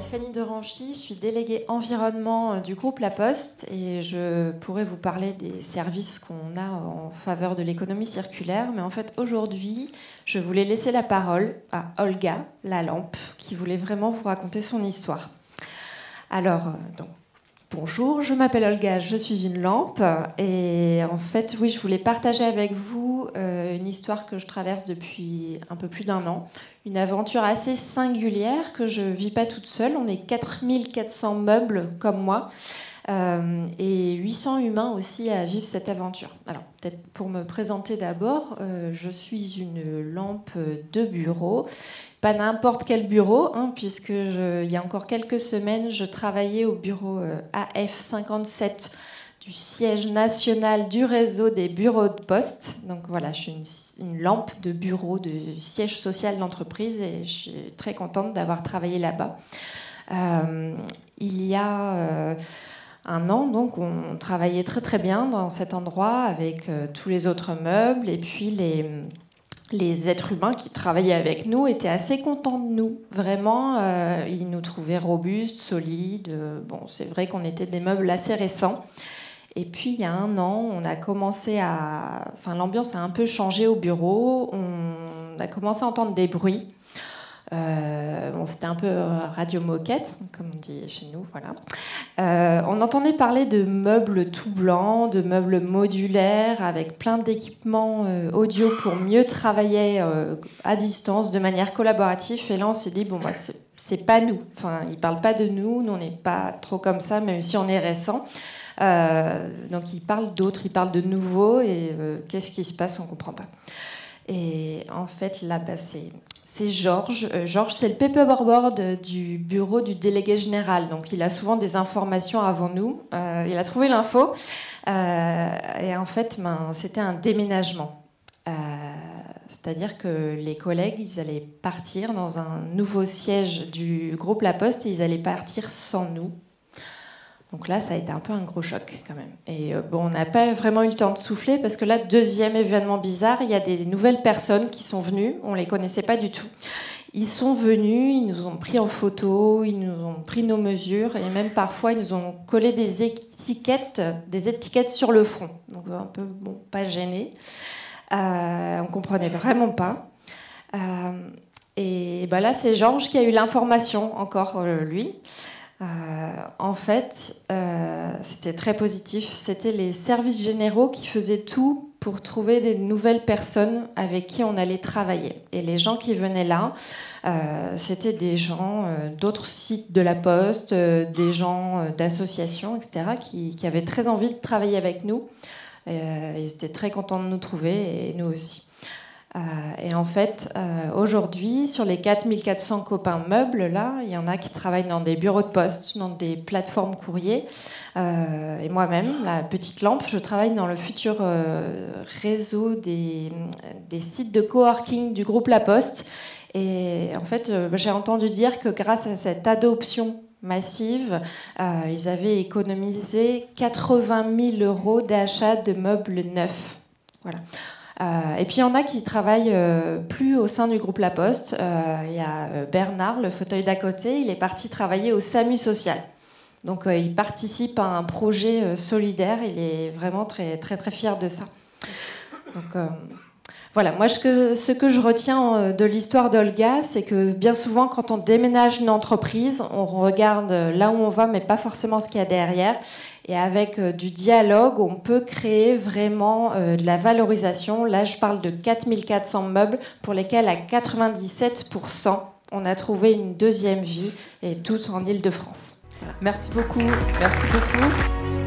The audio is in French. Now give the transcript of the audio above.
m'appelle Fanny de Ranchy, je suis déléguée environnement du groupe La Poste et je pourrais vous parler des services qu'on a en faveur de l'économie circulaire. Mais en fait, aujourd'hui, je voulais laisser la parole à Olga, la lampe, qui voulait vraiment vous raconter son histoire. Alors, bonjour, je m'appelle Olga, je suis une lampe et en fait, oui, je voulais partager avec vous une histoire que je traverse depuis un peu plus d'un an. Une aventure assez singulière que je ne vis pas toute seule. On est 4400 meubles comme moi et 800 humains aussi à vivre cette aventure. Alors, peut-être pour me présenter d'abord, je suis une lampe de bureau. Pas n'importe quel bureau, puisque il y a encore quelques semaines, je travaillais au bureau AF57 du siège national du réseau des bureaux de poste. Donc voilà, je suis une lampe de bureau de siège social d'entreprise et je suis très contente d'avoir travaillé là-bas. Il y a un an, donc, on travaillait très très bien dans cet endroit avec tous les autres meubles et puis les êtres humains qui travaillaient avec nous étaient assez contents de nous. Vraiment, ils nous trouvaient robustes, solides. Bon, c'est vrai qu'on était des meubles assez récents. Et puis, il y a un an, on a commencé à... Enfin, l'ambiance a un peu changé au bureau. On a commencé à entendre des bruits. C'était un peu radio moquette, comme on dit chez nous, voilà. On entendait parler de meubles tout blancs, de meubles modulaires avec plein d'équipements audio pour mieux travailler à distance, de manière collaborative. Et là, on s'est dit, c'est pas nous. Enfin, ils parlent pas de nous, nous on n'est pas trop comme ça, même si on est récent. Donc ils parlent d'autres, ils parlent de nouveaux, et qu'est-ce qui se passe, on comprend pas. Et en fait, là, c'est Georges. Georges, c'est le paperboard du bureau du délégué général. Donc, il a souvent des informations avant nous. Il a trouvé l'info. Et en fait, c'était un déménagement. C'est-à-dire que les collègues, ils allaient partir dans un nouveau siège du groupe La Poste et ils allaient partir sans nous. Donc là, ça a été un peu un gros choc quand même. Et on n'a pas vraiment eu le temps de souffler parce que là, deuxième événement bizarre, il y a des nouvelles personnes qui sont venues. On ne les connaissait pas du tout. Ils sont venus, ils nous ont pris en photo, ils nous ont pris nos mesures et même parfois, ils nous ont collé des étiquettes sur le front. Donc un peu, pas gênés. On ne comprenait vraiment pas. Et là, c'est Georges qui a eu l'information encore, lui. En fait, c'était très positif. C'était les services généraux qui faisaient tout pour trouver des nouvelles personnes avec qui on allait travailler. Et les gens qui venaient là, c'était des gens d'autres sites de la Poste, des gens d'associations, etc., qui avaient très envie de travailler avec nous. Ils étaient très contents de nous trouver, et nous aussi. Et en fait, aujourd'hui, sur les 4400 copains meubles, là, il y en a qui travaillent dans des bureaux de poste, dans des plateformes courriers. Et moi-même, la petite lampe, je travaille dans le futur réseau des sites de coworking du groupe La Poste. Et en fait, j'ai entendu dire que grâce à cette adoption massive, ils avaient économisé 80 000 € d'achat de meubles neufs. Voilà. Et puis il y en a qui travaillent plus au sein du groupe La Poste. Il y a Bernard, le fauteuil d'à côté, il est parti travailler au SAMU social. Donc il participe à un projet solidaire, il est vraiment très, très, très fier de ça. Donc voilà, moi ce que je retiens de l'histoire d'Olga, c'est que bien souvent quand on déménage une entreprise, on regarde là où on va, mais pas forcément ce qu'il y a derrière. Et avec du dialogue, on peut créer vraiment de la valorisation. Là, je parle de 4400 meubles pour lesquels, à 97%, on a trouvé une deuxième vie, et tous en Île-de-France. Voilà. Merci beaucoup. Merci beaucoup.